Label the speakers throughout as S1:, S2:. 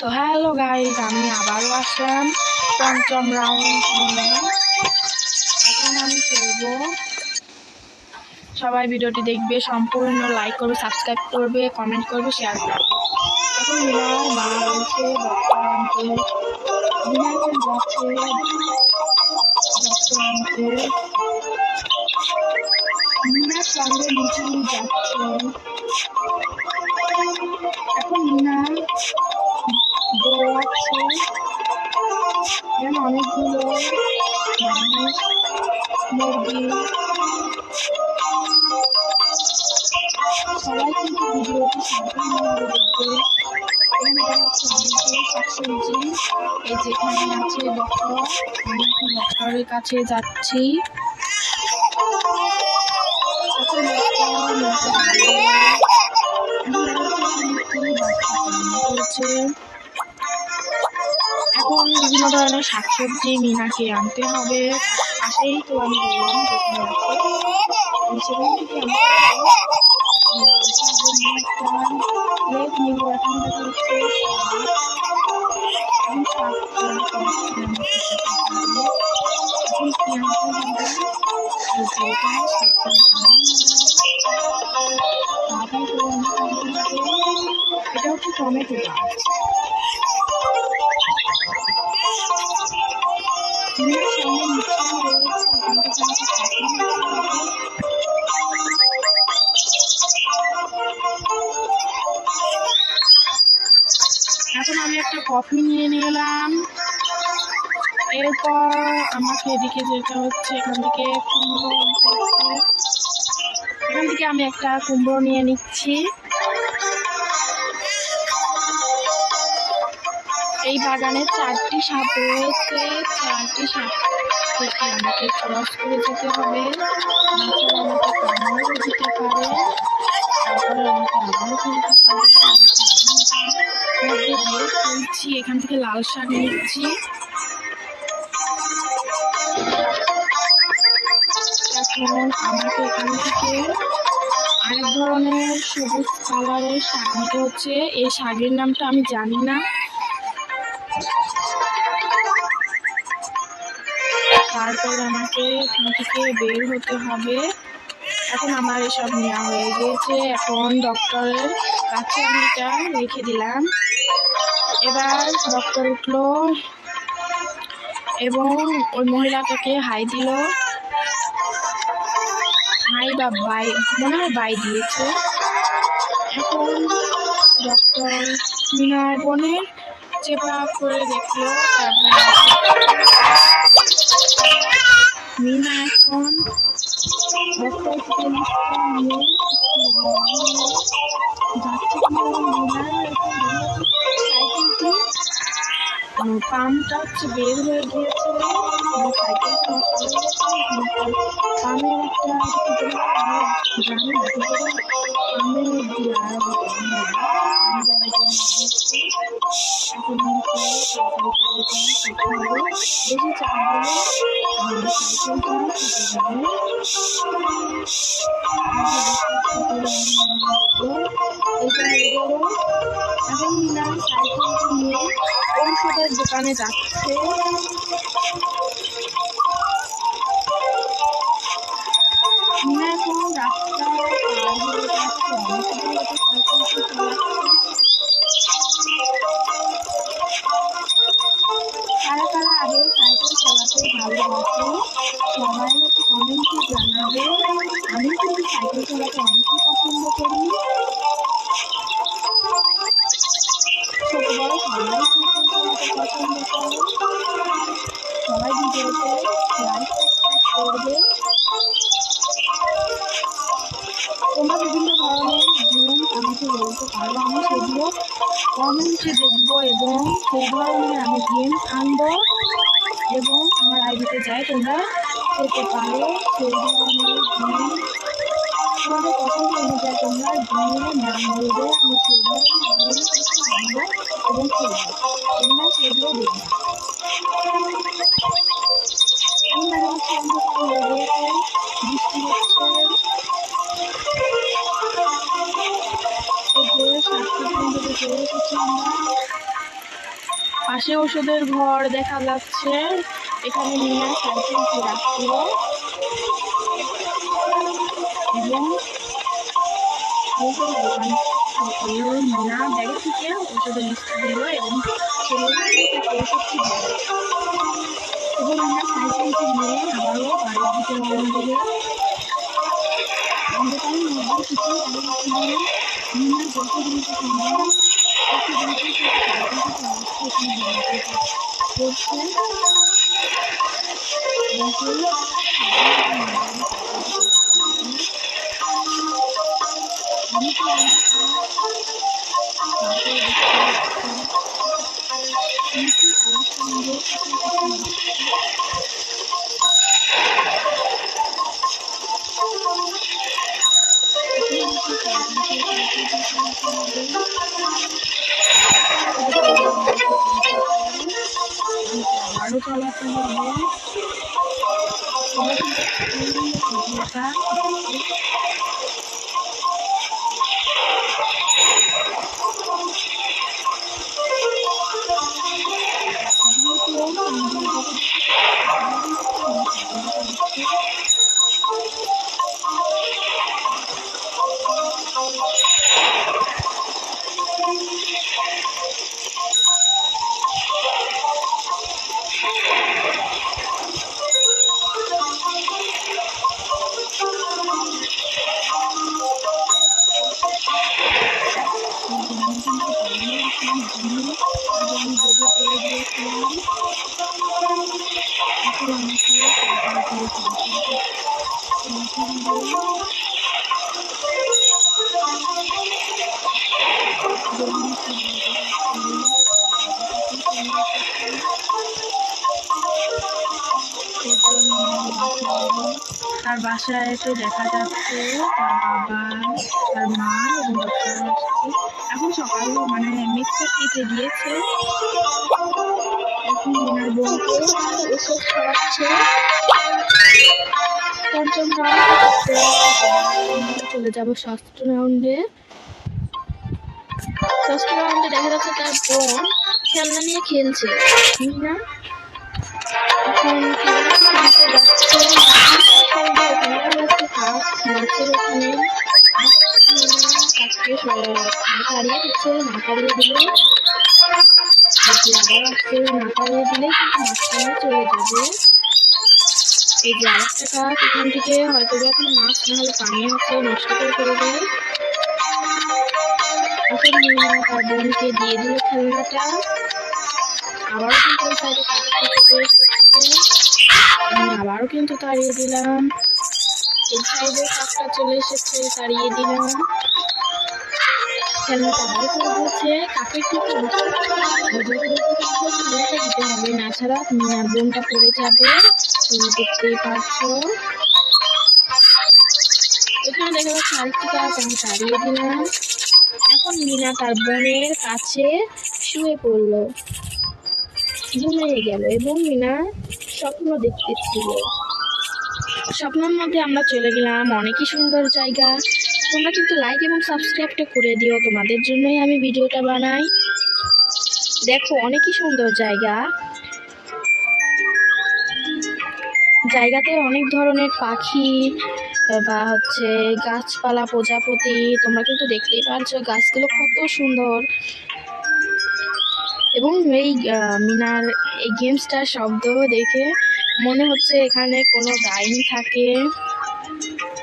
S1: তো hello guys, আমি আবারও আসলাম পঞ্চম রাউন্ড নিয়ে। এখন আমি খেলবো। সবাই ভিডিওটি দেখবে, সম্পূর্ণ লাইক করবে, সাবস্ক্রাইব করবে, কমেন্ট করবে, শেয়ার করবে। এখন মিনার মা বলছে ডক্টর আনতে, মিনার যাচ্ছে ডক্টর আনতে, মিনার সঙ্গে লিচুলি যাচ্ছে। এখন মিনার দৌড়াচ্ছে, অনেকগুলো মানুষ, মুরগি, সবাই কিন্তু ভিডিওটি সম্পূর্ণভাবে দেখবে। এখানে দেখা যাচ্ছে অনেকগুলো শাকসবজি। এই যেখানে আছে ডক্টর, আমি এখন ডক্টরের কাছে যাচ্ছি। এখন বিভিন্ন ধরনের শাকসবজি মিনাকে আনতে হবে। পাশেই তো আমি বললাম যেখানে আছে, সেখান থেকে এটা হচ্ছে টমেটো গাছ। এখন আমি একটা কফি নিয়ে নিলাম। এরপর আমাকে এদিকে যেতে হচ্ছে, এখান থেকে আমি একটা কুমড়ো নিয়ে নিচ্ছি। এই বাগানে 4টি সাপ রয়েছে, 4টি সাপ থেকে আমাকে ক্রস করে যেতে হবে। আমাকে কামড়ও দিতে পারে, তারপরে আমাকে আবারও খেলতে পারে। এখান থেকে লাল শাক নিচ্ছি। এখন আমাকে এখান থেকে আরেক ধরনের সবুজ কালারের শাক নিতে হচ্ছে। এই শাকের নামটা আমি জানি না। তারপর আমাকে এখান থেকে বের হতে হবে। এখন আমার এসব নেওয়া হয়ে গিয়েছে। এখন ডক্টরের কাছে আমি এটা রেখে দিলাম। এবার ডক্টর উঠলো এবং ওই মহিলাটাকে হাই দিল, হাই বা বাই, মনে হয় বাই দিয়েছে। এখন ডক্টর মিনার বনে চেপা করে দেখলো, মিনা এখন ডক্টর থেকে নিয়ে পাম্পটা হচ্ছে বের হয়ে গিয়েছে। পামের একটা জানি এখন মিনা সাইকেলটা নিয়ে ঔষধের দোকানে যাচ্ছে। মিনা এখন রাস্তা কারা কারা আগে সাইকেল চালাতে ভালোবাসে সবাই হচ্ছে কমেন্টে জানাবে। আমি কিন্তু সাইকেল চালাতে অনেকই পছন্দ করি। ছোট বড় সবাই সাইকেল চালাতে পছন্দ করে। সবাই ভিডিওতে লাইক করবে। তোমরা বিভিন্ন ধরনের গুণ আমাকে বলতে পারো, আমি সেগুলো কমেন্টে দেখবো এবং সেই ধরনের আমি গেম আনবো এবং আমার আইডিতে যাই, তোমরা পেতে পারো সেই ধরনের গেম। তোমাদের পছন্দ অনুযায়ী তোমরা গেমের নাম বলবে, আমি সেই ধরনের গেম আনবো এবং খেলবো, তোমরা সেগুলো দেখবে। আমি দেখা যাচ্ছে অন্ধকার হয়ে গিয়েছে, বৃষ্টি হচ্ছে। চলে এসেছি আমরা। পাশে ওষুধের ঘর দেখা যাচ্ছে। এখানে মিনা সাইকেলটি রাখছিল এবং ওষুধের দোকান মিনা ব্যাগ থেকে ওষুধের লিস্ট দিল এবং ওষুধটি দিল এবং আমরা সাইকেলটি নিয়ে আবারও বাড়ির দিকে রওনা দেবে। অন্ধকারের মধ্যে কিছু মিনার গল্পগুলিতে সম্ভব আরো চালাতে হবে। তার বাসায় এসে দেখা যাচ্ছে তার বাবা, তার মা এবং বাচ্চারা আসছে। এখন সকাল মানে মিক্সার কেটে দিয়েছে। এখন ওনার বোনকে ওষুধ খাওয়াচ্ছে। পঞ্চম রাউন্ড চলে যাবো ষষ্ঠ রাউন্ডে। ষষ্ঠ রাউন্ডে দেখা যাচ্ছে তার বোন খেলনা নিয়ে খেলছে। না এখন মাছের ওখানে তাড়িয়ে দিচ্ছে, না তাড়িয়ে দিলে না তাড়িয়ে দিলে মাছটা চলে যাবে। এই যে আরেকটা কাজ, এখান থেকে হয়তো যখন মাছ না হলে পানি হচ্ছে নষ্ট করে ফেলবে। এখন মিনা তার বোনকে দিয়ে দিল খেলনাটা। আবারও কিন্তু ওই সাইডে আবারও কিন্তু তাড়িয়ে দিলাম। এই সাইডে কাজটা চলে এসেছে, তাড়িয়ে দিলাম। খেলনাটা আবারও করে দিয়েছে। কাকে কিন্তু দিতে হবে, না ছাড়া মিনার বোনটা পড়ে যাবে। তুমি দেখতেই পাচ্ছো। এখানে দেখা যাচ্ছে আরেকটি কাজ আমি তাড়িয়ে দিলাম। এখন মিনা তার বোনের কাছে শুয়ে পড়লো, ঘুমিয়ে গেল এবং মিনা স্বপ্ন দেখতেছিল। স্বপ্নের মধ্যে আমরা চলে গেলাম অনেকই সুন্দর জায়গা। তোমরা কিন্তু লাইক এবং সাবস্ক্রাইবটা করে দিও, তোমাদের জন্যই আমি ভিডিওটা বানাই। দেখো অনেকই সুন্দর জায়গা। জায়গাতে অনেক ধরনের পাখি বা হচ্ছে গাছপালা, প্রজাপতি তোমরা কিন্তু দেখতেই পারছো। গাছগুলো কত সুন্দর। এবং এই মিনার এই গেমসটার শব্দ দেখে মনে হচ্ছে এখানে কোনো ডাইনি থাকে।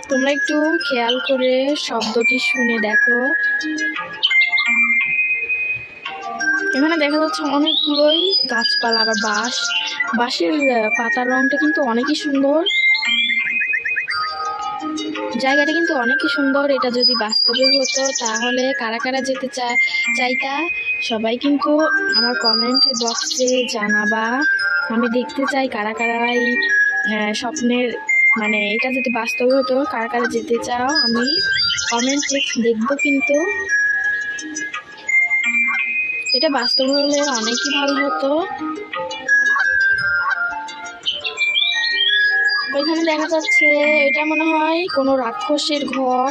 S1: তোমরা একটু খেয়াল করে শব্দটি শুনে দেখো। এখানে দেখা যাচ্ছে অনেকগুলোই গাছপালা, আবার বাঁশের পাতার রংটা কিন্তু অনেকই সুন্দর। জায়গাটা কিন্তু অনেকই সুন্দর। এটা যদি বাস্তবে হতো তাহলে কারা কারা যেতে চাইতা সবাই কিন্তু আমার কমেন্ট বক্সে জানাবা। আমি দেখতে চাই কারা কারা এই স্বপ্নের মানে এটা যদি বাস্তবে হতো কারা কারা যেতে চাও, আমি কমেন্টে দেখবো। কিন্তু এটা বাস্তব হলে অনেকই ভালো হতো। ওইখানে দেখা যাচ্ছে এটা মনে হয় কোনো রাক্ষসের ঘর।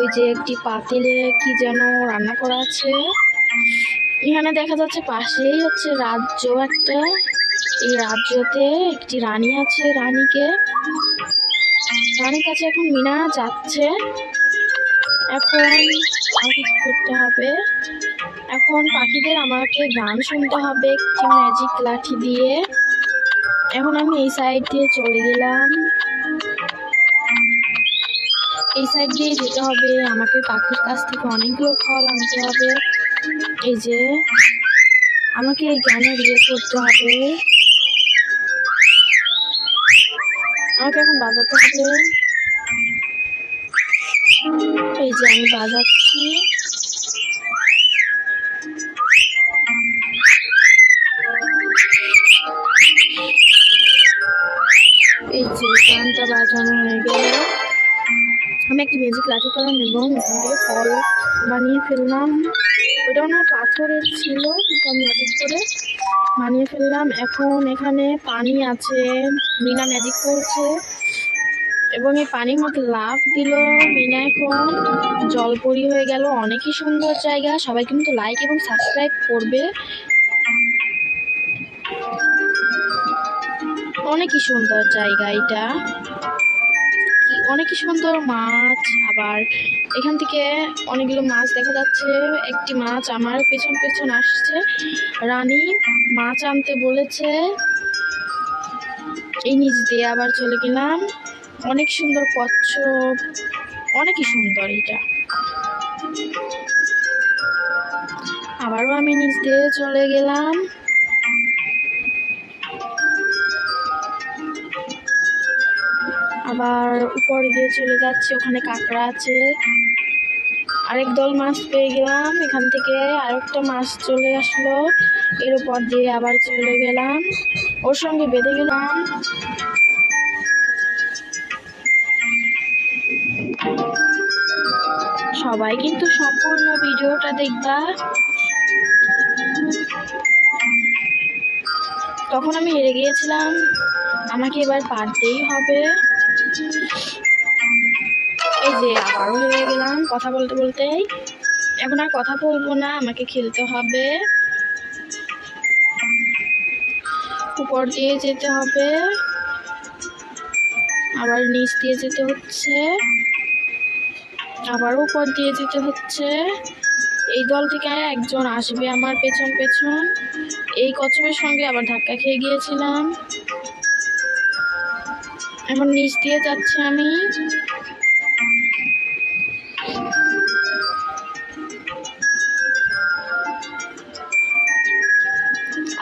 S1: ওই যে একটি পাতিলে কি যেন রান্না করা আছে। এখানে দেখা যাচ্ছে পাশেই হচ্ছে রাজ্য একটা। এই রাজ্যতে একটি রানী আছে। রানীর কাছে এখন মিনা যাচ্ছে। এখন আমাকে কি করতে হবে? এখন পাখিদের আমাকে গান শুনতে হবে একটি ম্যাজিক লাঠি দিয়ে। এখন আমি এই সাইড দিয়ে চলে গেলাম। এই সাইড দিয়ে যেতে হবে। আমাকে পাখির কাছ থেকে অনেকগুলো ফল আনতে হবে। এই যে আমাকে এই গানের ইয়ে করতে হবে। আমাকে এখন বাজাতে হবে। এই যে আমি বাজাচ্ছি। এই যে গানটা বাজানো হয়ে গেল। আমি একটি ম্যাজিক লাঠি পেলাম এবং ওখান থেকে ফল বানিয়ে ফেললাম। ওটা আমার পাথরের ছিল, কিন্তু আমি ম্যাজিক করে বানিয়ে ফেললাম। এখন এখানে পানি আছে। মিনা ম্যাজিক করছে এবং এই পানির মধ্যে লাফ দিল। মিনা এখন জলপরি হয়ে গেল। অনেকই সুন্দর জায়গা। সবাই কিন্তু লাইক এবং সাবস্ক্রাইব করবে। অনেকই সুন্দর জায়গা এটা। অনেকই সুন্দর মাছ। আবার এখান থেকে অনেকগুলো মাছ দেখা যাচ্ছে। একটি মাছ আমার পেছন পেছন আসছে। রানী মাছ আনতে বলেছে। এই নিচ দিয়ে আবার চলে গেলাম। অনেক সুন্দর কচ্ছপ, অনেকই সুন্দর এটা। আবারও আমি নিচ দিয়ে চলে গেলাম। আবার উপর দিয়ে চলে যাচ্ছি। ওখানে কাঁকড়া আছে। আরেক দল মাছ পেয়ে গেলাম। এখান থেকে আরেকটা মাছ চলে আসলো। এর উপর দিয়ে আবার চলে গেলাম, ওর সঙ্গে বেঁধে গেলাম। সবাই কিন্তু সম্পূর্ণ ভিডিওটা দেখবা। তখন আমি হেরে গিয়েছিলাম। আমাকে এবার পারতেই হবে। এই যে আবারও হেরে গেলাম কথা বলতে বলতে। এখন আর কথা বলবো না, আমাকে খেলতে হবে। উপর দিয়ে যেতে হবে, আবার নিচ দিয়ে যেতে হচ্ছে, আবার উপর দিয়ে যেতে হচ্ছে। এই দল থেকে একজন আসবে আমার পেছন পেছন। এই কচ্ছপের সঙ্গে আবার ধাক্কা খেয়ে গিয়েছিলাম। এখন নিচ দিয়ে যাচ্ছি আমি।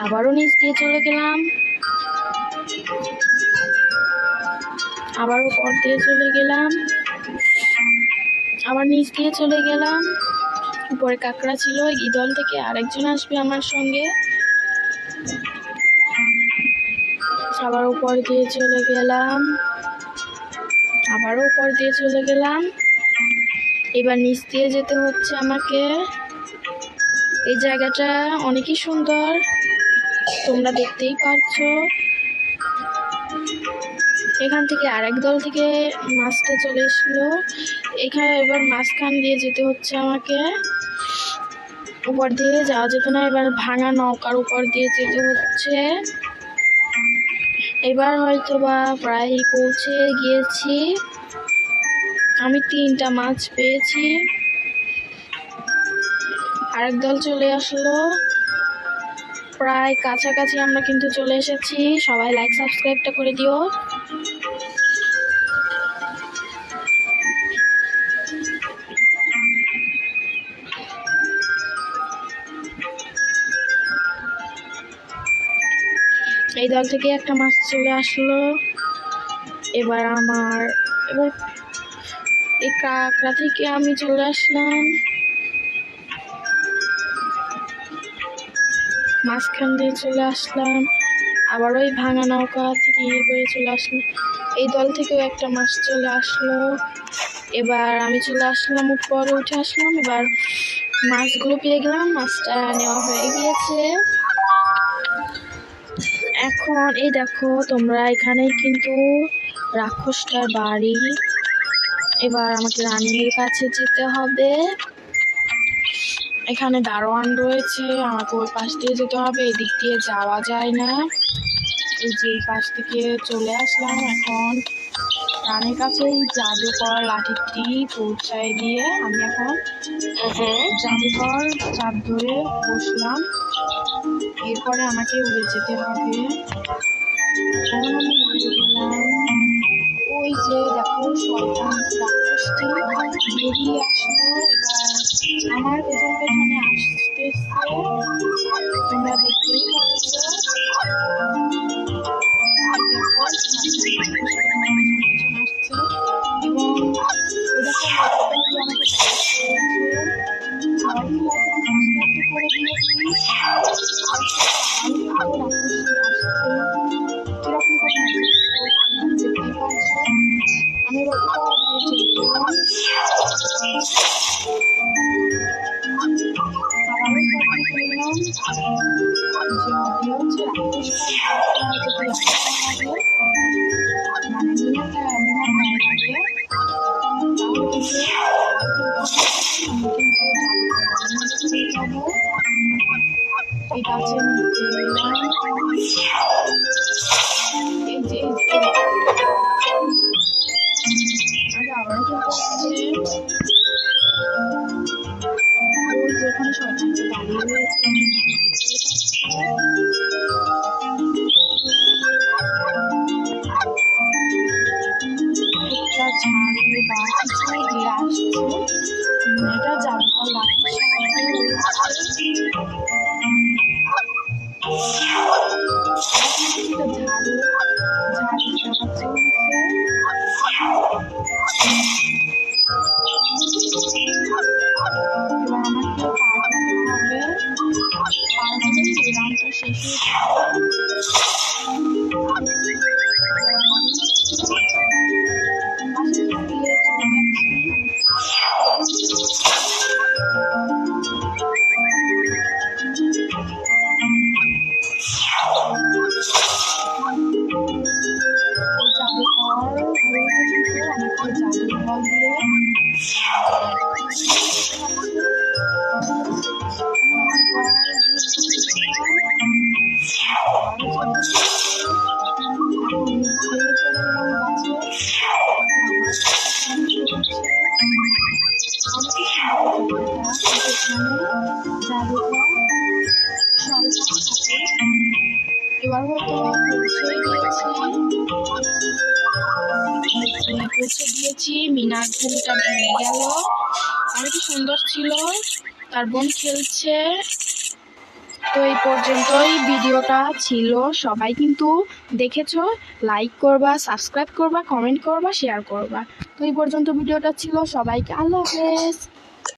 S1: আবারও নিচ দিয়ে চলে গেলাম। আবার উপর দিয়ে চলে গেলাম, আবার নিচ দিয়ে চলে গেলাম। উপরে কাঁকড়া ছিল। এই দল থেকে আরেকজন আসবে আমার সঙ্গে। আবার উপর দিয়ে চলে গেলাম, আবারও উপর দিয়ে চলে গেলাম। এবার নিচ দিয়ে যেতে হচ্ছে আমাকে। এই জায়গাটা অনেকই সুন্দর, তোমরা দেখতেই পাচ্ছো। এখান থেকে আরেক দল থেকে মাছটা চলে এসলো। এখানে এবার মাঝখান দিয়ে যেতে হচ্ছে আমাকে। উপর দিয়ে যাওয়া যেত না, এবার ভাঙা নৌকার উপর দিয়ে যেতে হচ্ছে। এবার হয়তো বা প্রায় পৌঁছে গিয়েছি। আমি 3টা মাছ পেয়েছি। আরেক দল চলে আসলো। প্রায় কাছাকাছি আমরা কিন্তু চলে এসেছি। সবাই লাইক সাবস্ক্রাইবটা করে দিও। এই দল থেকে একটা মাছ চলে আসলো। এবার এই কাঁকড়া থেকে আমি চলে আসলাম। মাঝখান দিয়ে চলে আসলাম। আবার ওই ভাঙা নৌকা থেকে ইয়ে করে চলে আসলাম। এই দল থেকেও একটা মাছ চলে আসলো। এবার আমি চলে আসলাম, উপরে উঠে আসলাম। এবার মাছগুলো পেয়ে গেলাম। মাছটা নেওয়া হয়ে গিয়েছে। এখন এই দেখো তোমরা, এখানেই কিন্তু রাক্ষসটার বাড়ি। এবার আমাকে রানীর কাছে যেতে হবে। এখানে দারোয়ান রয়েছে, আমাকে ওই পাশ দিয়ে যেতে হবে, এদিক দিয়ে যাওয়া যায় না। এই যে এই পাশ থেকে চলে আসলাম। এখন কানের কাছে এই জাদুকর লাঠিটি পৌঁছায় দিয়ে আমি এখন জাদুকর চাপ ধরে বসলাম। এরপরে আমাকে উড়ে যেতে হবে। এখন আমি উড়ে গেলাম। ওই যে দেখো শয়তান রাক্ষসটি বেরিয়ে আসলো। এবার আমার পেছন পেছনে আসতেছে, তোমরা দেখতেই পাচ্ছ। দেখো রাক্ষসটি আমার পেছন পেছন আসছে এবং ওই দেখো লাইটটা দিয়ে আমাকে সবাই লাইটটা সাবস্ক্রাইব করে দিও প্লিজ। রাক্ষসটি আসছে কিরকম করে ম্যাজিক দেখতেই পাচ্ছ। আমি এবার উপর দিয়ে চলে গেলাম। আবারও উপর দিয়ে চলে গেলাম। যদি হচ্ছে রাক্ষসটা যদি লাগে মানে মিনার গায়ে লাগে তাহলে কিন্তু আমি যাবো এই গাছের নিচে গেলাম। এই যে আবারও চলে ওই যে ওখানে শয়তানটা দাঁড়িয়ে রয়েছে, একটা ঝাড়ু বা কিছু দিয়ে আসছে। এটা জাদুকর লাঠির সাহায্যে ঝাড়ুর সাহায্যে এবার আমাকে পার হতে হবে। পার হলে এই রাউন্ডটা শেষ হয়ে এবার হয়তো পৌঁছে দিয়েছি। মিনার ঘুমটা ভেঙে গেল। অনেক সুন্দর ছিল। তার বোন খেলছে। তো এই পর্যন্তই ভিডিওটা ছিল। সবাই কিন্তু দেখেছো, লাইক করবা, সাবস্ক্রাইব করবা, কমেন্ট করবা, শেয়ার করবা। তো এই পর্যন্ত ভিডিওটা ছিল। সবাইকে আল্লাহ হাফেজ।